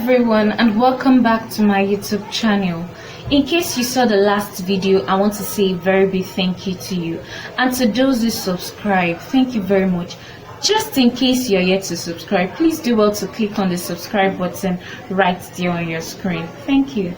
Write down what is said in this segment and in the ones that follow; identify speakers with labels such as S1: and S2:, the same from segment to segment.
S1: everyone, and welcome back to my YouTube channel. In case you saw the last video, I want to say a very big thank you to you, and to those who subscribe, thank you very much. Just in case you're yet to subscribe, please do well to click on the subscribe button right there on your screen. Thank you.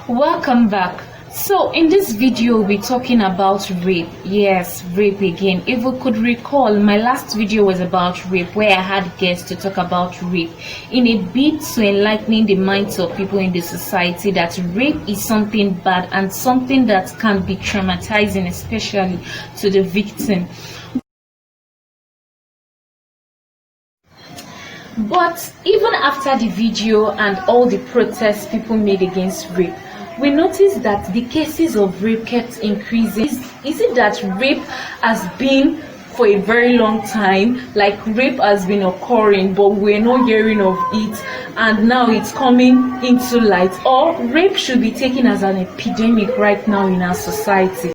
S1: Welcome back. So in this video we'll be talking about rape. Yes, rape again. If we could recall, my last video was about rape, where I had guests to talk about rape in a bid to enlightening the minds of people in the society that rape is something bad and something that can be traumatizing, especially to the victim. But even after the video and all the protests people made against rape, we noticed that the cases of rape kept increasing. Is it that rape has been for a very long time, like rape has been occurring but we're not hearing of it, and now it's coming into light? Or rape should be taken as an epidemic right now in our society?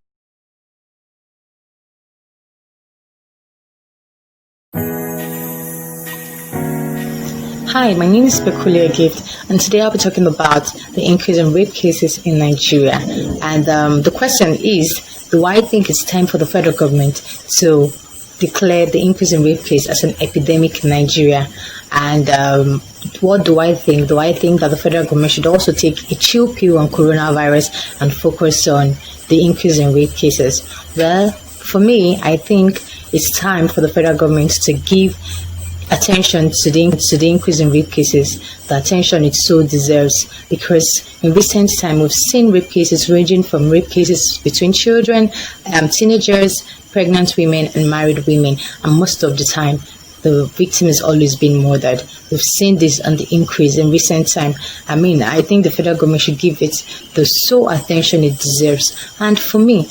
S2: Hi, my name is Peculiar Gift, and today I'll be talking about the increase in rape cases in Nigeria. And the question is, do I think it's time for the federal government to declare the increase in rape case as an epidemic in Nigeria? And what do I think? Do I think that the federal government should also take a chill pill on coronavirus and focus on the increase in rape cases? Well, for me, I think it's time for the federal government to give attention to the increase in rape cases, the attention it so deserves, because in recent time we've seen rape cases ranging from rape cases between children, teenagers, pregnant women and married women, and most of the time the victim has always been murdered. We've seen this on the increase in recent time. I think the federal government should give it the sole attention it deserves. And for me,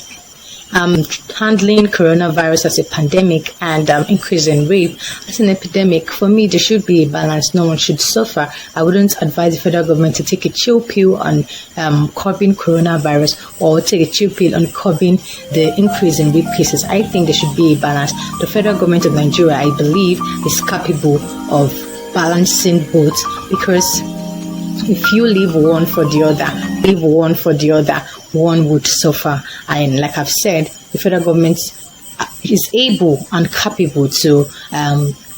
S2: handling coronavirus as a pandemic and increase in rape as an epidemic, for me there should be a balance. No one should suffer. I wouldn't advise the federal government to take a chill pill on curbing coronavirus or take a chill pill on curbing the increase in rape cases. I think there should be a balance. The federal government of Nigeria, I believe, is capable of balancing both, because if you leave one for the other, one would suffer. And like I've said, the federal government is able and capable to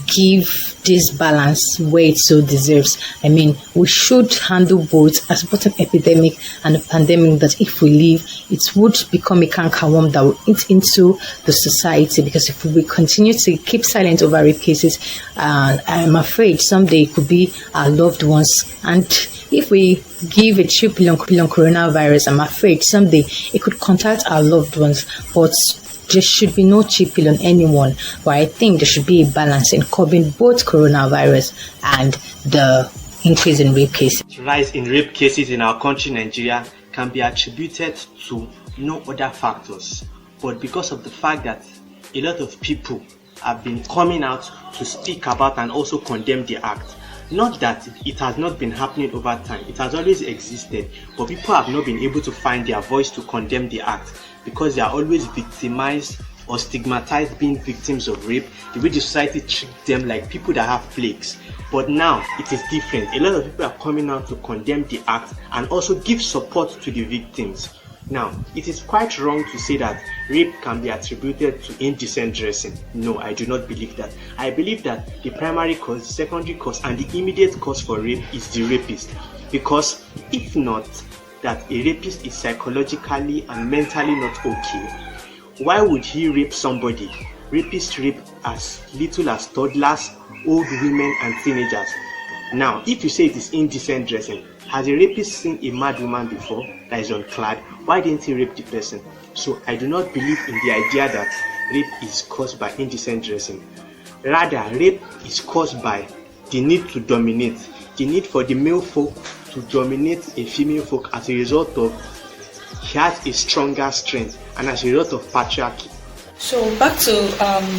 S2: give this balance where it so deserves. We should handle both as both an epidemic and a pandemic, that if we leave, it would become a cankerworm that will eat into the society. Because if we continue to keep silent over rape cases, I'm afraid someday it could be our loved ones. And if we give a chill pill on coronavirus, I'm afraid someday it could contact our loved ones. But there should be no chill pill on anyone. But I think there should be a balance in curbing both coronavirus and the increase in rape cases.
S3: The rise in rape cases in our country, Nigeria, can be attributed to no other factors, but because of the fact that a lot of people have been coming out to speak about and also condemn the act. Not that it has not been happening over time, it has always existed, but people have not been able to find their voice to condemn the act because they are always victimized or stigmatized being victims of rape, the way the society treats them like people that have plagues. But now it is different. A lot of people are coming out to condemn the act and also give support to the victims. Now, it is quite wrong to say that rape can be attributed to indecent dressing. No, I do not believe that. I believe that the primary cause, the secondary cause, and the immediate cause for rape is the rapist. Because if not, that a rapist is psychologically and mentally not okay, why would he rape somebody? Rapists rape as little as toddlers, old women, and teenagers. Now, if you say it is indecent dressing, has a rapist seen a mad woman before that is unclad? Why didn't he rape the person? So I do not believe in the idea that rape is caused by indecent dressing. Rather, rape is caused by the need to dominate, the need for the male folk to dominate a female folk as a result of he has a stronger strength and as a result of patriarchy.
S4: So back to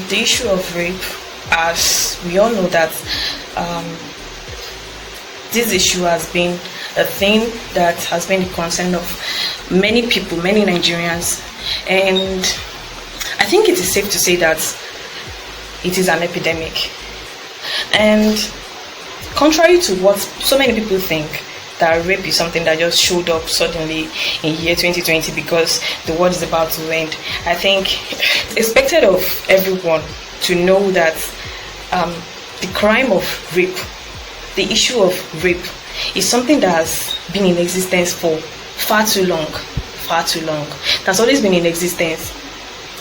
S4: the issue of rape, as we all know that this issue has been a thing that has been the concern of many people, many Nigerians, and I think it is safe to say that it is an epidemic. And contrary to what so many people think, that rape is something that just showed up suddenly in year 2020 because the world is about to end, I think it's expected of everyone to know that the crime of rape, the issue of rape, is something that has been in existence for far too long. It has always been in existence.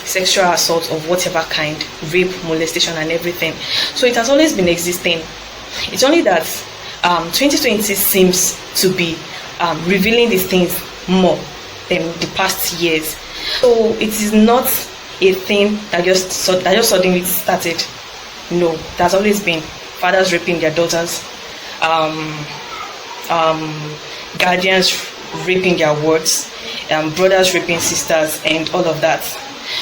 S4: Sexual assault of whatever kind, rape, molestation, and everything. So it has always been existing. It's only that 2020 seems to be revealing these things more than the past years. So it is not a thing that just suddenly started. No, it has always been fathers raping their daughters, guardians raping their wards, brothers raping sisters, and all of that.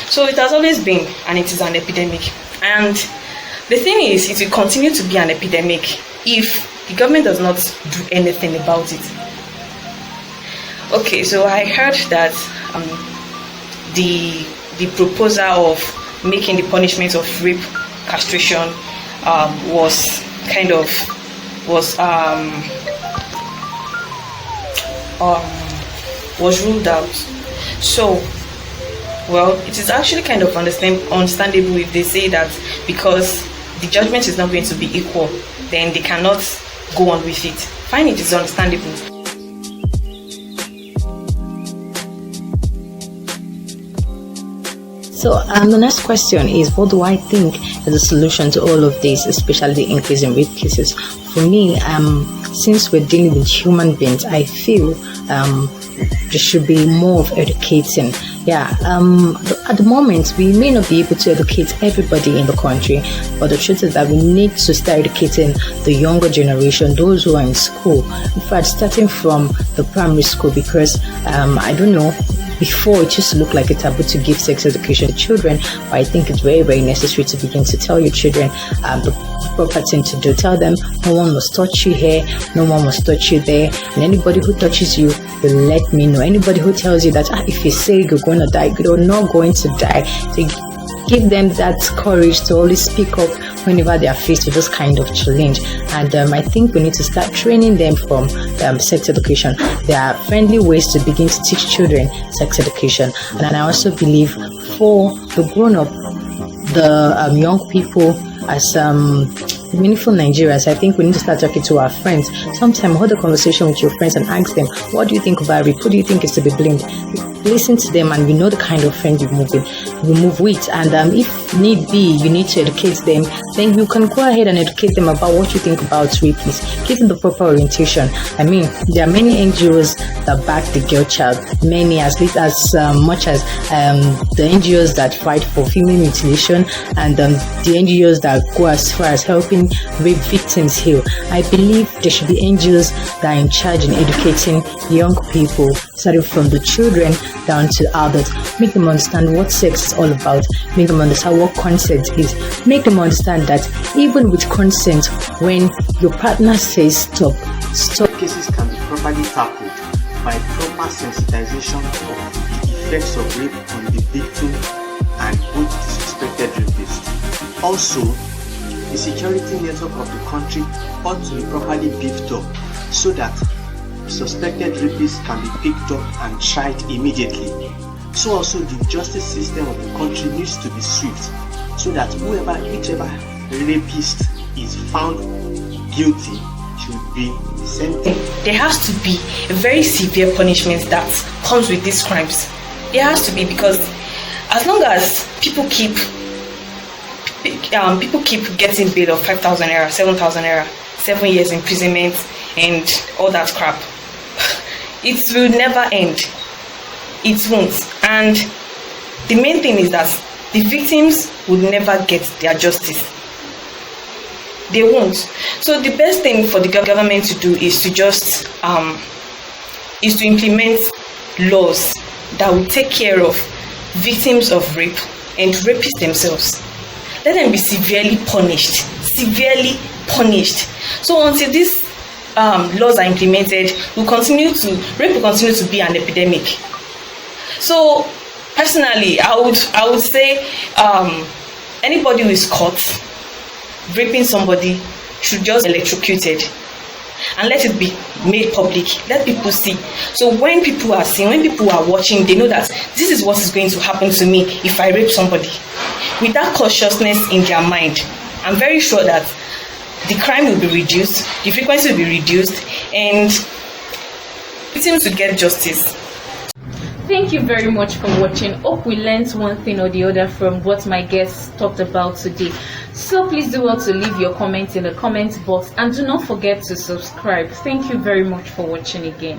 S4: So it has always been, and it is an epidemic. And the thing is, it will continue to be an epidemic if the government does not do anything about it. Okay, so I heard that the proposal of making the punishment of rape castration was ruled out. So, well, it is actually kind of understandable if they say that because the judgment is not going to be equal, then they cannot go on with it. Fine, it is understandable.
S2: So the next question is, what do I think is the solution to all of this, especially the increase in rape cases? For me, since we're dealing with human beings, I feel there should be more of educating. At the moment, we may not be able to educate everybody in the country, but the truth is that we need to start educating the younger generation, those who are in school. In fact, starting from the primary school, because I don't know, before it used to look like a taboo to give sex education to children, but I think it's very, very necessary to begin to tell your children the proper thing to do. Tell them no one must touch you here, no one must touch you there, and anybody who touches you, you let me know. Anybody who tells you that if you say you're going to die, you're not going to die. So give them that courage to always speak up whenever they are faced with this kind of challenge. And I think we need to start training them from sex education. There are friendly ways to begin to teach children sex education. And I also believe for the grown-up, the young people, as meaningful Nigerians, I think we need to start talking to our friends. Sometimes hold a conversation with your friends and ask them, what do you think about it? Who do you think is to be blamed? Listen to them, and you know the kind of friend you move with. And if need be, you need to educate them, then you can go ahead and educate them about what you think about rapists. Give them the proper orientation. I mean, there are many NGOs that back the girl child, many as much as the NGOs that fight for female mutilation, and the NGOs that go as far as helping rape victims heal. I believe there should be NGOs that are in charge in educating young people, starting from the children down to adults. Make them understand what sex is all about. Make them understand what consent is. Make them understand that even with consent, when your partner says stop.
S3: Cases can be properly tackled by proper sensitization of the effects of rape on the victim and both the suspected rapist. Also, the security network of the country ought to be properly beefed up so that suspected rapists can be picked up and tried immediately. So also the justice system of the country needs to be swift so that whichever rapist is found guilty should be sentenced.
S4: There has to be a very severe punishment that comes with these crimes. There has to be, because as long as people keep getting bail of 5,000 naira, 7,000 naira, 7 years imprisonment, and all that crap, it will never end. It won't. And the main thing is that the victims will never get their justice. They won't. So the best thing for the government to do is to just implement laws that will take care of victims of rape and rapists themselves. Let them be severely punished. So until this laws are implemented, rape will continue to be an epidemic. So personally, I would say anybody who is caught raping somebody should just be electrocuted and let it be made public. Let people see. So when people are seeing, when people are watching, they know that this is what is going to happen to me if I rape somebody. With that consciousness in their mind, I'm very sure that the crime will be reduced, the frequency will be reduced, and victims will get justice.
S1: Thank you very much for watching. Hope we learned one thing or the other from what my guests talked about today. So please do well to leave your comments in the comment box, and do not forget to subscribe. Thank you very much for watching again.